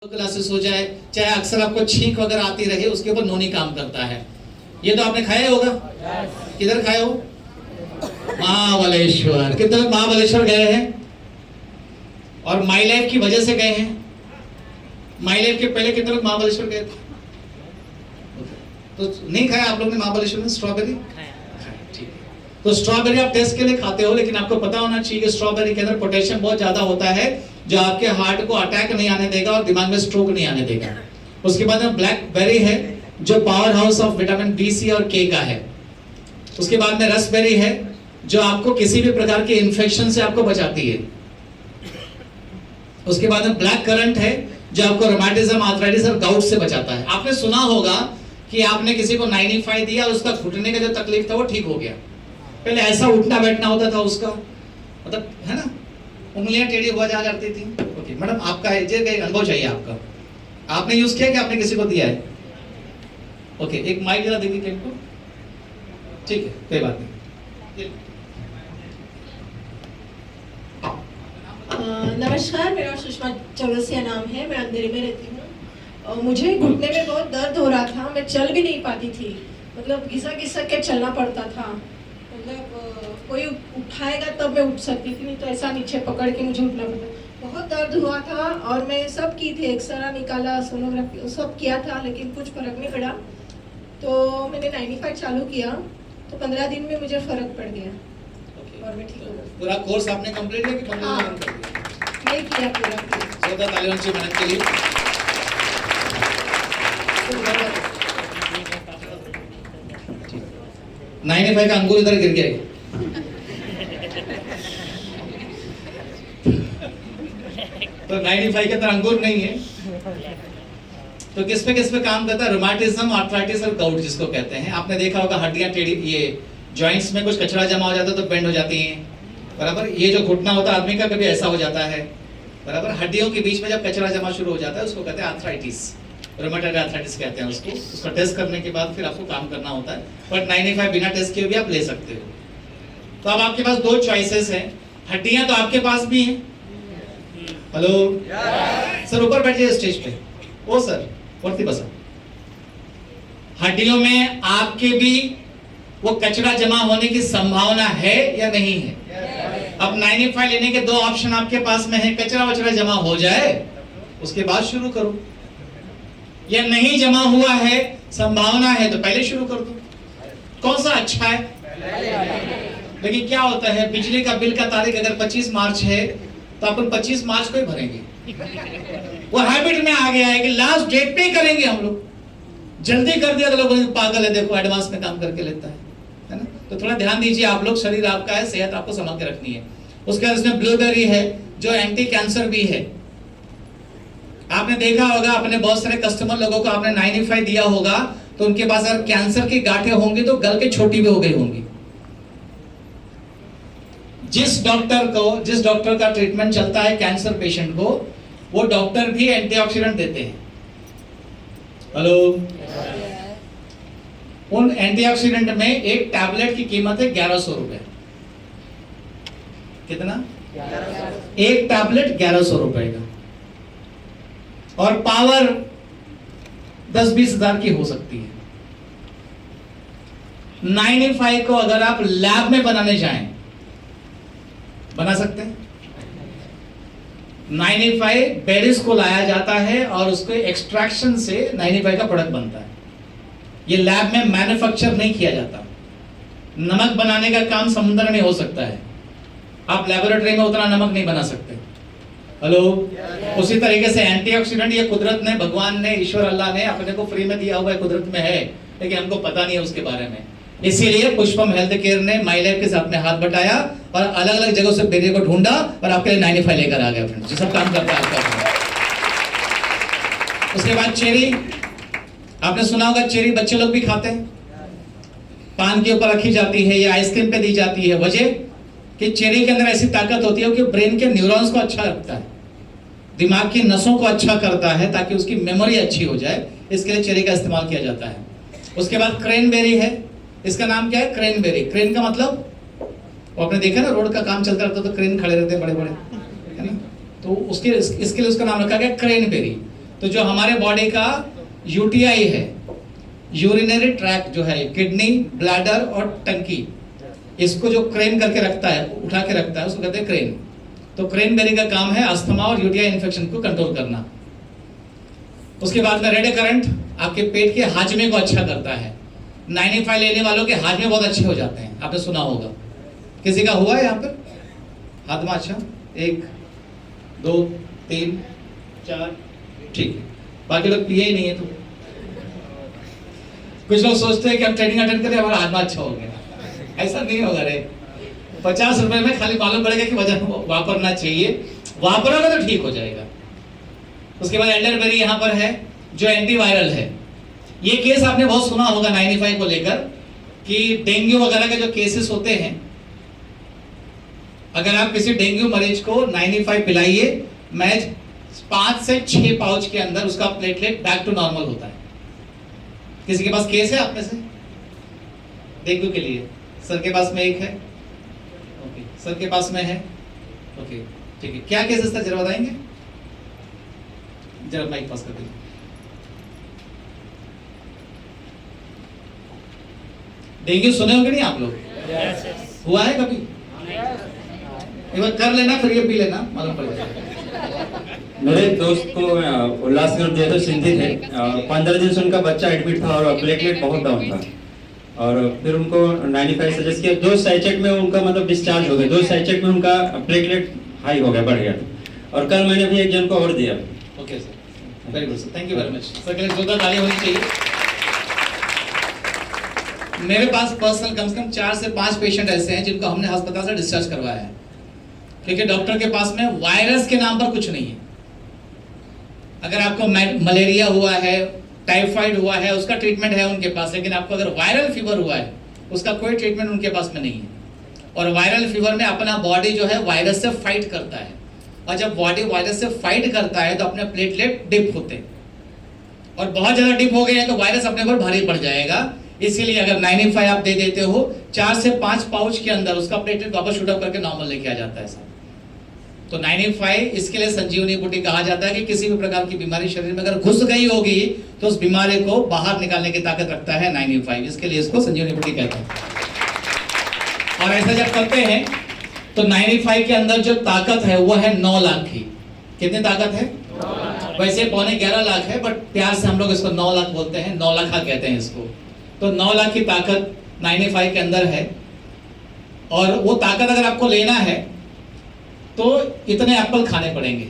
Classes हो जाए, चाहे अक्सर आपको छींक वगैरह आती रहे, उसके ऊपर नोनी काम करता है। ये तो आपने खाया होगा। किधर खाए हो? महाबलेश्वर। कितने लोग महाबलेश्वर गए हैं और माई लाइफ की वजह से गए हैं? माई लाइफ के पहले कितने लोग महाबलेश्वर गए थे? तो नहीं खाया आप लोग ने महाबलेश्वर में स्ट्रॉबेरी? ठीक है। तो स्ट्रॉबेरी आप टेस्ट के लिए खाते हो, लेकिन आपको पता होना चाहिए कि स्ट्रॉबेरी के अंदर पोटेशियम बहुत ज्यादा होता है, जो आपके हार्ट को अटैक नहीं आने देगा और दिमाग में स्ट्रोक नहीं आने देगा। उसके बाद में ब्लैकबेरी है, जो power house of vitamin B, C और के का है। उसके बाद में रसबेरी है, जो आपको किसी भी प्रकार के इन्फेक्शन से आपको बचाती है। उसके बाद में ब्लैक करंट है, जो आपको रोमैटिज्म, आर्थराइटिस और गाउट से बचाता है। आपने सुना होगा कि आपने किसी को 95 दिया, उसका घुटने का जो तकलीफ था वो ठीक हो गया। पहले ऐसा उठना बैठना होता था उसका, मतलब है ना, उंगलियां टेढ़ी हो जा करती थी। ओके मैडम, आपका एक अनुभव चाहिए आपका। आपने यूज किया कि आपने किसी को दिया है? ओके, एक माइक जरा देखिए टेप को। ठीक है, कोई बात नहीं। नमस्कार, मेरा सुषमा चौरसिया नाम है। मैं अंधेरे में रहती हूँ। मुझे घुटने में बहुत दर्द हो रहा था, मैं चल भी नहीं पाती थी, मतलब घिसा के चलना पड़ता था। मतलब कोई उठाएगा तब मैं उठ सकती थी, नहीं तो ऐसा नीचे पकड़ के मुझे उठना पड़ता। बहुत दर्द हुआ था और मैं सब की थी, एक्सरा निकाला, सोनोग्राफी सब किया था, लेकिन कुछ फर्क नहीं पड़ा। तो मैंने 95 चालू किया, तो 15 दिन में मुझे फर्क पड़ गया और मैं ठीक हो गई। पूरा कोर्स आपने कंप्लीट किया कि 15 दिन कर दिया? नहीं किया पूरा। जोरदार तालियों से मेहनत के लिए। 95 का अंगूर इधर गिर गया। तो 95 के अंदर अंगूर नहीं है, तो किस पे काम करता है? रोमैटिज्म, आर्थराइटिस और गाउट जिसको कहते हैं। आपने देखा होगा हड्डियां टेढ़ी, ये जॉइंट्स में कुछ कचरा जमा हो जाता है तो बेंड हो जाती हैं, बराबर। ये जो घुटना होता है आदमी का, कभी ऐसा हो जाता है, बराबर। हड्डियों के बीच में जब कचरा जमा शुरू हो जाता है उसको कहते हैं आर्थराइटिस, रोमेटॉइड आर्थराइटिस कहते हैं उसको। उसका टेस्ट करने के बाद फिर आपको काम करना होता है, बट 95 बिना टेस्ट किए भी आप ले सकते हो। तो अब आपके पास दो चॉइसेस हैं। हड्डियां तो आपके पास भी हैं। हेलो सर, ऊपर बैठिए स्टेज पे। ओ सर, वर्ती बसा। हड्डियों में आपके भी वो कचरा जमा होने की संभावना है या नहीं है? अब 95 लेने के दो ऑप्शन आपके पास में है। कचरा वचरा जमा हो जाए उसके बाद शुरू करो, या नहीं जमा हुआ है, संभावना है तो पहले शुरू कर दो। कौन सा अच्छा है? लेकिन क्या होता है, बिजली का बिल का तारीख अगर 25 मार्च है तो अपन 25 मार्च को ही भरेंगे। वो हैबिट में आ गया है कि लास्ट डेट पे ही करेंगे हम लोग। जल्दी कर दिया तो लोग पागल है, देखो एडवांस में काम करके लेता है ना। तो थोड़ा ध्यान दीजिए आप लोग, शरीर आपका है, सेहत आपको संभाल के रखनी है। उसके बाद इसमें ब्लूबेरी है, जो एंटी कैंसर भी है। आपने देखा होगा, अपने बहुत सारे कस्टमर लोगों को आपने 95 दिया होगा, तो उनके पास अगर कैंसर की गांठें होंगी तो गल के छोटी भी हो गई होंगी। जिस डॉक्टर का ट्रीटमेंट चलता है कैंसर पेशेंट को, वो डॉक्टर भी एंटीऑक्सीडेंट देते हैं। हेलो, उन एंटीऑक्सीडेंट में एक टैबलेट की कीमत है 1100 रुपए। कितना? एक टैबलेट 1100 रुपए का, और पावर 10-20 हजार की हो सकती है। 95 को अगर आप लैब में बनाने जाएं, बना सकते हैं। 95 बेरिस को लाया जाता है और उसके एक्सट्रैक्शन से 95 का प्रोडक्ट बनता है। ये लैब में मैन्युफैक्चर नहीं किया जाता। नमक बनाने का काम समुद्र में हो सकता है, आप लेबोरेटरी में उतना नमक नहीं बना सकते। हेलो, उसी तरीके से एंटीऑक्सीडेंट ये कुदरत ने, भगवान ने, ईश्वर अल्लाह ने अपने को फ्री में दिया हुआ है, कुदरत में है, लेकिन हमको पता नहीं है उसके बारे में। इसीलिए पुष्पम हेल्थ केयर ने माई लाइफ के साथ में हाथ बटाया और अलग अलग जगहों से बेरी को ढूंढा और आपके लिए 95 लेकर आ गया फ्रेंड्स। ये सब काम करता है आपका। उसके बाद चेरी, आपने सुना होगा चेरी बच्चे लोग भी खाते हैं। पान के ऊपर रखी जाती है या आइसक्रीम पे दी जाती है। वजह कि चेरी के अंदर ऐसी ताकत होती है कि ब्रेन के न्यूरॉन्स को अच्छा रखता है, दिमाग की नसों को अच्छा करता है, ताकि उसकी मेमोरी अच्छी हो जाए। इसके लिए चेरी का इस्तेमाल किया जाता है। उसके बाद क्रेनबेरी है। इसका नाम क्या है? क्रेनबेरी। क्रेन का मतलब, वो आपने देखा ना, रोड का काम चलता रहता तो क्रेन खड़े रहते हैं बड़े बड़े, है ना। तो उसके इसके लिए उसका नाम रखा गया क्रेनबेरी। तो जो हमारे बॉडी का यूटीआई है, यूरिनरी ट्रैक्ट जो है, किडनी, ब्लैडर और टंकी, इसको जो क्रेन करके रखता है, उठा के रखता है, उसको कहते हैं क्रेन। तो क्रेन बेरी का काम है अस्थमा और यूटीआई इन्फेक्शन को कंट्रोल करना। उसके बाद में रेडियो करंट आपके पेट के हाजमे को अच्छा करता है। 95 लेने वालों के हाजमे बहुत अच्छे हो जाते हैं, आपने सुना होगा। किसी का हुआ है यहाँ पर हाजमा अच्छा? 1 2 3 4, ठीक है। बाकी लोग पिए ही नहीं है। तो कुछ लोग सोचते हैं कि हम ट्रेनिंग अटेंड करें हमारा हाजमा अच्छा हो गया। ऐसा नहीं होगा रे। 50 रुपए में खाली मालूम पड़ेगा कि वजन वापरना चाहिए, वापरोगे तो ठीक हो जाएगा। उसके बाद एल्डरबेरी यहाँ पर है जो एंटीवायरल है। ये केस आपने बहुत सुना होगा 95 को लेकर कि डेंगू वगैरह के जो केसेस होते हैं, अगर आप किसी डेंगू मरीज को 95 पिलाइए, मैच 5 से 6 पाउच के अंदर उसका प्लेटलेट बैक टू नॉर्मल होता है। किसी के पास केस है आप में से डेंगू के लिए? सर के पास में एक है, ओके। सर के पास में है, ओके, ठीक है। क्या केसेस था जरा बताएंगे? जरा माइक पास कर दीजिए। डेंगू सुने होंगे नहीं आप लोग? हुआ है कभी? एक बार कर लेना, फिर ये पी लेना, मालूम पड़ जाएगा। मेरे दोस्त को उल्लासनगर दिया तो सिंधी थे, 15 दिन से उनका बच्चा एडमिट था और प्लेटलेट बहुत डाउन था, और फिर उनको 95 सजेस्ट किया। 2 सैचेट में उनका मतलब डिस्चार्ज हो गया, 2 सैचेट में उनका प्लेटलेट हाई हो गया, बढ़ गया। और कल मैंने भी एक जन को और दिया। Okay sir, very good sir, thank you very much. Sir के लिए जोरदार ताली होनी चाहिए। मेरे पास पर्सनल कम से कम 4 से 5 पेशेंट ऐसे हैं जिनको हमने अस्पताल से डिस्चार्ज करवाया है, क्योंकि डॉक्टर के पास में वायरस के नाम पर कुछ नहीं है। अगर आपको मलेरिया हुआ है, टाइफाइड हुआ है, उसका ट्रीटमेंट है उनके पास, लेकिन आपको अगर वायरल फीवर हुआ है उसका कोई ट्रीटमेंट उनके पास में नहीं है। और वायरल फीवर में अपना बॉडी जो है वायरस से फाइट करता है, और जब बॉडी वायरस से फाइट करता है तो अपने प्लेटलेट डिप होते हैं, और बहुत ज्यादा डिप हो गए हैं तो वायरस अपने पर भारी पड़ जाएगा। इसीलिए अगर 95 आप दे देते हो, 4 से 5 पाउच के अंदर उसका प्लेटलेट वापस शूट अप करके नॉर्मल लेके आ जाता है सर। तो 95 इसके लिए संजीवनी बूटी कहा जाता है कि किसी भी प्रकार की बीमारी शरीर में अगर घुस गई होगी तो उस बीमारी को बाहर निकालने की ताकत रखता है 95, इसके लिए इसको संजीवनी बूटी कहते हैं। और ऐसा जब करते हैं तो 95 के अंदर जो ताकत है वो है 9 लाख की। कितनी ताकत है? वैसे 11.25 लाख है, बट प्यार से हम लोग इसको 9 लाख बोलते हैं, 9 लाख कहते हैं इसको। तो 9 लाख की ताकत 95 के अंदर है। और वो ताकत अगर आपको लेना है तो इतने एप्पल खाने पड़ेंगे।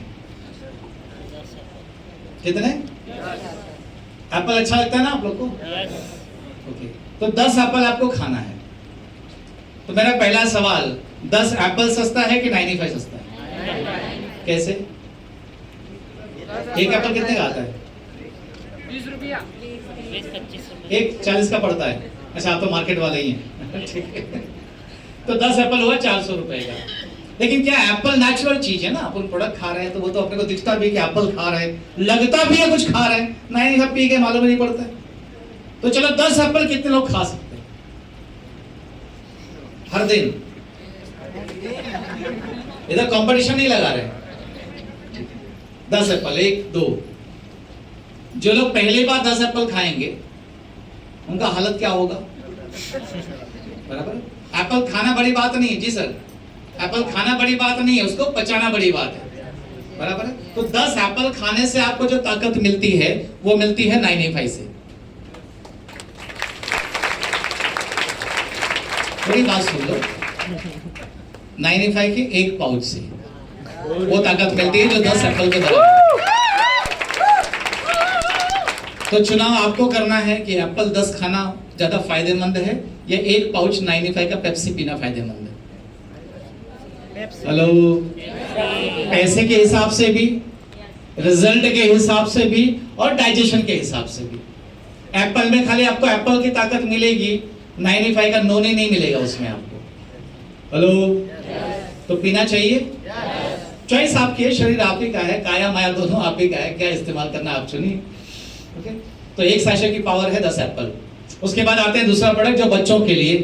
कितने एप्पल? अच्छा लगता है ना आप लोग को? ओके, तो 10 एप्पल आपको खाना है। तो मेरा पहला सवाल, 10 एप्पल सस्ता है कि 95 सस्ता है? कैसे? एक एप्पल कितने का आता है? 20 रुपया। एक 40 का पड़ता है। अच्छा, आप तो मार्केट वाले ही हैं। ठीक है, तो 10 एप्पल हुआ 400 रुपए का। लेकिन क्या एप्पल नेचुरल चीज है ना, अपन प्रोडक्ट खा रहे हैं तो वो तो अपने को दिखता भी कि एप्पल खा रहे हैं, लगता भी है कुछ खा रहे हैं, नहीं सब पी के मालूम नहीं पड़ता है। तो चलो 10 एप्पल कितने लोग खा सकते हैं हर दिन? इधर कंपटीशन नहीं लगा रहे। 10 एप्पल, 1 2। जो लोग पहली बार 10 एप्पल खाएंगे उनका हालत क्या होगा? बराबर। एप्पल खाना बड़ी बात नहीं है जी सर, एप्पल खाना बड़ी बात नहीं है, उसको पचाना बड़ी बात है। बराबर है। तो 10 एप्पल खाने से आपको जो ताकत मिलती है वो मिलती है 95 से। बड़ी बात सुन लो, 95 के 1 पाउच से वो ताकत मिलती है जो 10 एप्पल के बराबर। तो चुनाव आपको करना है कि एप्पल 10 खाना ज्यादा फायदेमंद है या 1 पाउच 95 का पेप्सी पीना फायदेमंद है? हेलो, पैसे के हिसाब से भी, रिजल्ट के हिसाब से भी, और डाइजेशन के हिसाब से भी। एप्पल में खाली आपको एप्पल की ताकत मिलेगी, 95 का नोनी नहीं मिलेगा उसमें आपको। हेलो, तो पीना चाहिए। चॉइस आपकी है, शरीर आप ही का है, काया माया दोनों आप ही का है, क्या इस्तेमाल करना आप चुनिए। ओके, तो 1 सैशे की पावर है 10 एप्पल। उसके बाद आते हैं दूसरा प्रोडक्ट जो बच्चों के लिए